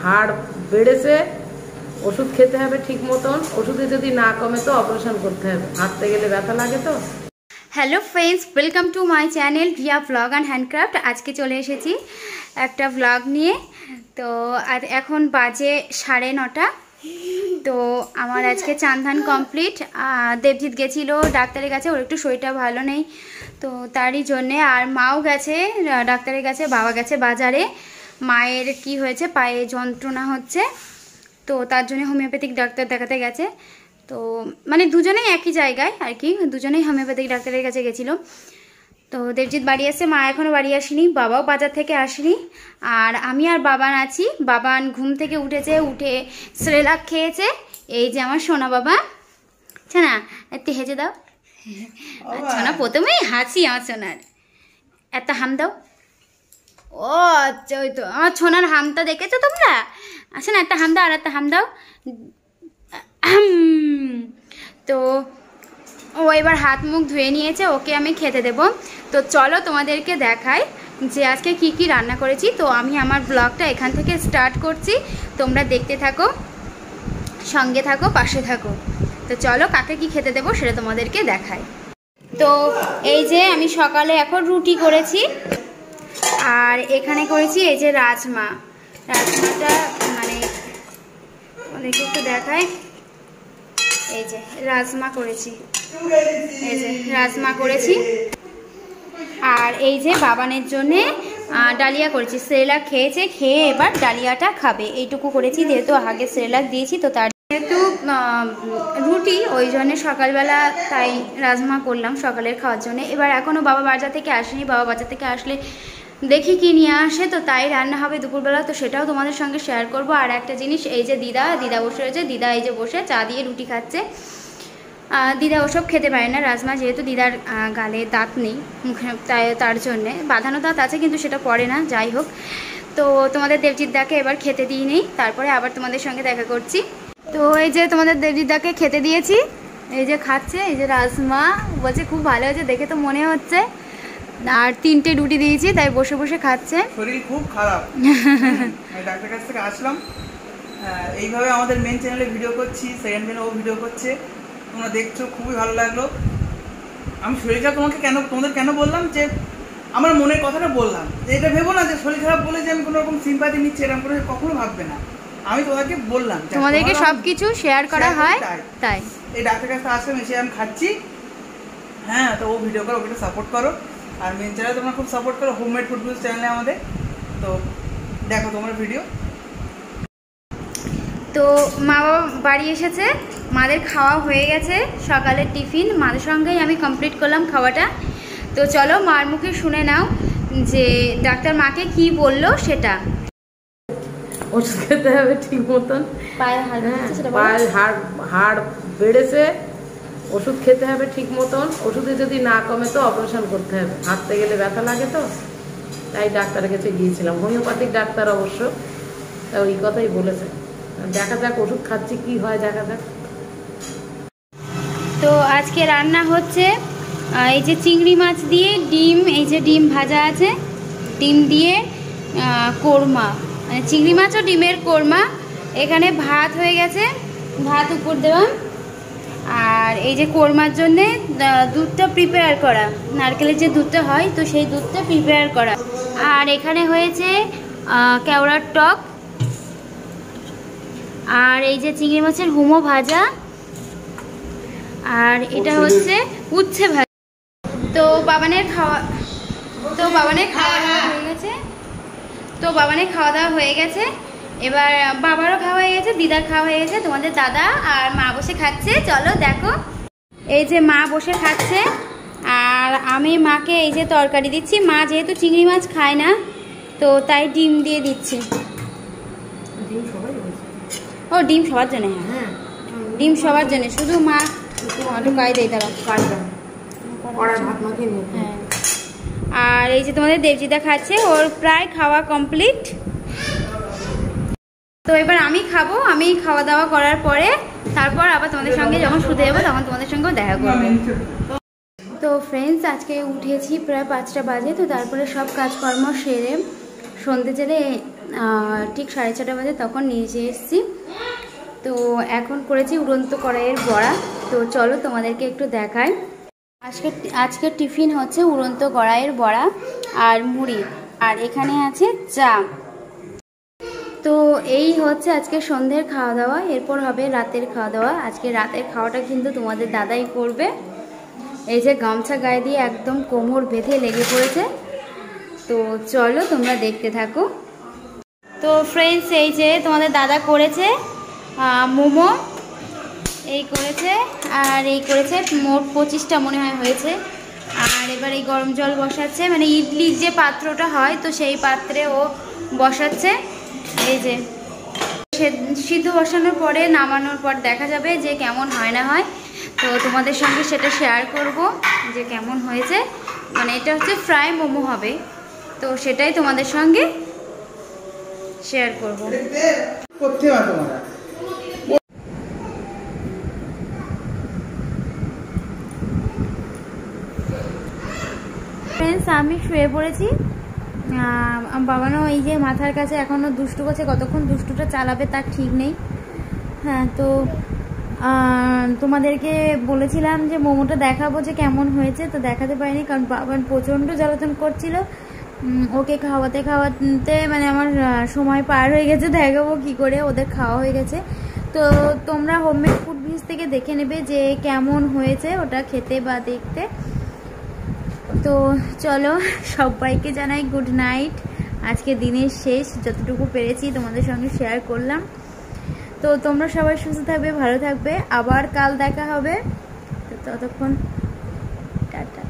হাড় বেড়েছে, ওষুধ খেতে হবে ঠিক মতন। ওষুধে যদি না কমে তো অপারেশন করতে হবে, হাঁটতে গেলে ব্যথা লাগে তো। Hello friends, welcome to my channel Riya blog and handcraft. আজকে চলে এসেছি একটা ব্লগ নিয়ে। তো আর এখন বাজে 9:30। তো আমার আজকে চান কমপ্লিট। দেবজিৎ গেছিলো ডাক্তারের কাছে, ওর একটু শরীরটা ভালো নেই, তো তারই জন্যে। আর মাও গেছে ডাক্তারের কাছে, বাবা গেছে বাজারে। মায়ের কি হয়েছে, পায়ে যন্ত্রণা হচ্ছে, তো তার জন্য হোমিওপ্যাথিক ডাক্তার দেখাতে গেছে। তো মানে দুজনেই একই জায়গায় আর কি, দুজনেই হোমিওপ্যাথিক ডাক্তারের কাছে গেছিলো। তো দেবজিৎ বাড়ি আসছে, মা এখনও বাড়ি আসেনি, বাবাও বাজার থেকে আসেনি। আর আমি আর বাবান আছি। বাবান ঘুম থেকে উঠেছে, উঠে সেরেলাক খেয়েছে। এই যে আমার সোনা বাবা, না একটু হেঁচে দাও। সোনা প্রথমেই হাসি আমার সোনার, একটা হাম দাও। ও আচ্ছা, ওই তো আমার সোনার হামটা দেখেছো তোমরা? আচ্ছা না, একটা হাম দাও, আর একটা হাম দাও। তো ও এবার হাত মুখ ধুয়ে নিয়েছে, ওকে আমি খেতে দেব। তো চলো তোমাদেরকে দেখাই যে আজকে কি কি রান্না করেছি। তো আমি আমার ব্লগটা এখান থেকে স্টার্ট করছি, তোমরা দেখতে থাকো, সঙ্গে থাকো, পাশে থাকো। তো চলো কাকে কি খেতে দেবো সেটা তোমাদেরকে দেখাই। তো এই যে আমি সকালে এখন রুটি করেছি, আর এখানে করেছি এই যে রাজমাটা মানে অনেকে একটু দেখায়। এই যে রাজমা করেছি, এই যে রাজমা করেছি। আর এই যে বাবানের জন্যে ডালিয়া করেছি। সেরেলাক খেয়েছে, খেয়ে এবার ডালিয়াটা খাবে, এইটুকু করেছি। যেহেতু আগে সেরেলাক দিয়েছি, তো তার যেহেতু রুটি, ওই জন্যে সকালবেলা তাই রাজমা করলাম সকালের খাওয়ার জন্য। এবার এখনও বাবা বাজার থেকে আসেনি, বাবা বাজার থেকে আসলে দেখি কি নিয়ে আসে, তো তাই রান্না হবে দুপুরবেলা। তো সেটাও তোমাদের সঙ্গে শেয়ার করব। আর একটা জিনিস, এই যে দিদা বসে রয়েছে, দিদা এই যে বসে চা দিয়ে রুটি খাচ্ছে। দিদা ওসব খেতে পারে না রাজমা, যেহেতু দিদার গালে দাঁত নেই মুখে, তাই তার জন্যে বাঁধানো দাঁত আছে কিন্তু সেটা পড়ে না। যাই হোক, তো তোমাদের দেবজিৎদাকে এবার খেতে দিই নেই, তারপরে আবার তোমাদের সঙ্গে দেখা করছি। তো এই যে তোমাদের দেবজিৎদাকে খেতে দিয়েছি, এই যে খাচ্ছে, এই যে রাজমা বলছে খুব ভালো হয়েছে, দেখে তো মনে হচ্ছে। আর 3টে রুটি দিয়েছি, তাই বসে বসে খাচ্ছে। শরীর খুব খারাপ, ডাক্তার কাছ থেকে আসলাম। এইভাবে আমাদের মেন চ্যানেলে ভিডিও করছি, সেকেন্ড চ্যানেলে ও ভিডিও করছে, তোমরা দেখছো, খুবই ভালো লাগলো। আমি শরীর খারাপ তোমাদের কেন বললাম, যে আমার মনের কথাটা বললাম, যে এটা ভেবো না যে শরীর খারাপ বলে যে আমি কোনো রকম সিম্পাথি নিচ্ছি, এরকম করে কখনো ভাববে না। আমি তোমাদেরকে বললাম, তোমাদেরকে সবকিছু শেয়ার করা হয়, তাই এই ডাক্তার কাছে আসলাম, এসে আমি খাচ্ছি। হ্যাঁ, তো ও ভিডিও করো, ওকে সাপোর্ট করো। আর মেন চ্যানেলে তোমরা খুব সাপোর্ট করো, হোমমেড ফুড ভিউজ চ্যানেলে আমাদের। তো দেখো তোমার ভিডিও। তো মা বাবা বাড়ি এসেছে, মাদের খাওয়া হয়ে গেছে, সকালের টিফিন মাদের সঙ্গেই আমি কমপ্লিট করলাম খাওয়াটা। তো চলো মার মুখে শুনে নাও যে ডাক্তার মাকে কি বললো সেটা। ওষুধ খেতে হবে ঠিক মতন, পায়ের হাড় বেড়েছে, ওষুধ খেতে হবে ঠিক মতন। ওষুধে যদি না কমে তো অপারেশন করতে হবে, হাঁটতে গেলে ব্যথা লাগে তো, তাই ডাক্তারের কাছে গিয়েছিলাম। হোমিওপ্যাথিক ডাক্তার অবশ্য, তা ওই কথাই বলেছে। দেখা যাক, ওষুধ খাচ্ছি কি হয় দেখা যাক। তো আজকে রান্না হচ্ছে এই যে চিংড়ি মাছ দিয়ে ডিম, এই যে ডিম ভাজা আছে, ডিম দিয়ে কোরমা, মানে চিংড়ি মাছ ও ডিমের কোরমা। এখানে ভাত হয়ে গেছে, ভাত উপর দেওয়া। আর এই যে কোরমার জন্যে দুধটা প্রিপেয়ার করা, নারকেলের যে দুধটা হয়, তো সেই দুধটা প্রিপেয়ার করা। আর এখানে হয়েছে কেওড়ার টক, আর এই যে চিংড়ি মাছের হুমো ভাজা, আর এটা হচ্ছে উচ্ছে ভাজা। তো বাবানের খাওয়া দাওয়া হয়ে গেছে। এবার বাবারও খাওয়া হয়ে গেছে, দিদার খাওয়া হয়ে গেছে, তোমাদের দাদা আর মা বসে খাচ্ছে। চলো দেখো, এই যে মা বসে খাচ্ছে, আর আমি মাকে এই যে তরকারি দিচ্ছি। মা যেহেতু চিংড়ি মাছ খায় না, তো তাই ডিম দিয়ে দিচ্ছি। ও ডিম সবার জন্য, হ্যাঁ ডিম সবার জন্য, শুধু মা একটু গায়ে দেয় তারা। হ্যাঁ, আর এই যে তোমাদের দেবজিদা খাচ্ছে, ওর প্রায় খাওয়া কমপ্লিট। তো এবার আমি খাবো, আমি খাওয়া দাওয়া করার পরে তারপর আবার তোমাদের সঙ্গে যখন শুতে যাবো তখন তোমাদের সঙ্গেও দেখা করবো। তো ফ্রেন্ডস, আজকে উঠেছি প্রায় 5টা বাজে। তো তারপরে সব কাজকর্ম সেরে সন্ধে জেলে ঠিক 6:30 বাজে তখন নিয়ে এসেছি। তো এখন করেছি উড়ন্ত কড়াইয়ের বড়া। তো চলো তোমাদেরকে একটু দেখাই। আজকে টিফিন হচ্ছে উড়ন্ত কড়াইয়ের বড়া আর মুড়ি, আর এখানে আছে চা। তো এই হচ্ছে আজকে সন্ধ্যের খাওয়া দাওয়া। এরপর হবে রাতের খাওয়া দাওয়া। আজকে রাতের খাওয়াটা কিন্তু তোমাদের দাদাই করবে। এই যে গামছা গায়ে দিয়ে একদম কোমর বেঁধে লেগে পড়েছে। তো চলো তোমরা দেখতে থাকো। তো ফ্রেন্ডস, এই যে তোমাদের দাদা করেছে মোমো, এই করেছে আর এই করেছে, মোট 25টা মনে হয় হয়েছে। আর এবার এই গরম জল বসাচ্ছে, মানে ইডলির যে পাত্রটা হয় তো সেই পাত্রে ও বসাচ্ছে। এই যে সিদ্ধ বসানোর পরে নামানোর পর দেখা যাবে যে কেমন হয় না হয়। তো তোমাদের সঙ্গে সেটা শেয়ার করব যে কেমন হয়েছে। মানে এটা হচ্ছে ফ্রাই মোমো হবে, তো সেটাই তোমাদের সঙ্গে শেয়ার করব। ফ্রেন্ডস, আমি শুয়ে পড়েছি। বাবানো এই যে মাথার কাছে এখনও দুষ্টু করছে, কতক্ষণ দুষ্টুটা চালাবে তার ঠিক নেই। হ্যাঁ, তো তোমাদেরকে বলেছিলাম যে মোমোটা দেখাবো যে কেমন হয়েছে, তো দেখাতে পারিনি কারণ বাবান প্রচণ্ড জ্বালাতন করছিল। ওকে খাওয়াতে মানে আমার সময় পার হয়ে গেছে, দেখাবো কি করে, ওদের খাওয়া হয়ে গেছে। তো তোমরা হোমমেড ফুড ভিজ থেকে দেখে নেবে যে কেমন হয়েছে ওটা খেতে বা দেখতে। তো চলো সবাইকে জানাই গুড নাইট। আজকে দিনের শেষ, যতটুকু পেরেছি তোমাদের সঙ্গে শেয়ার করলাম। তো তোমরা সবাই সুস্থ থাকবে, ভালো থাকবে, আবার কাল দেখা হবে। তো ততক্ষণ টাটা।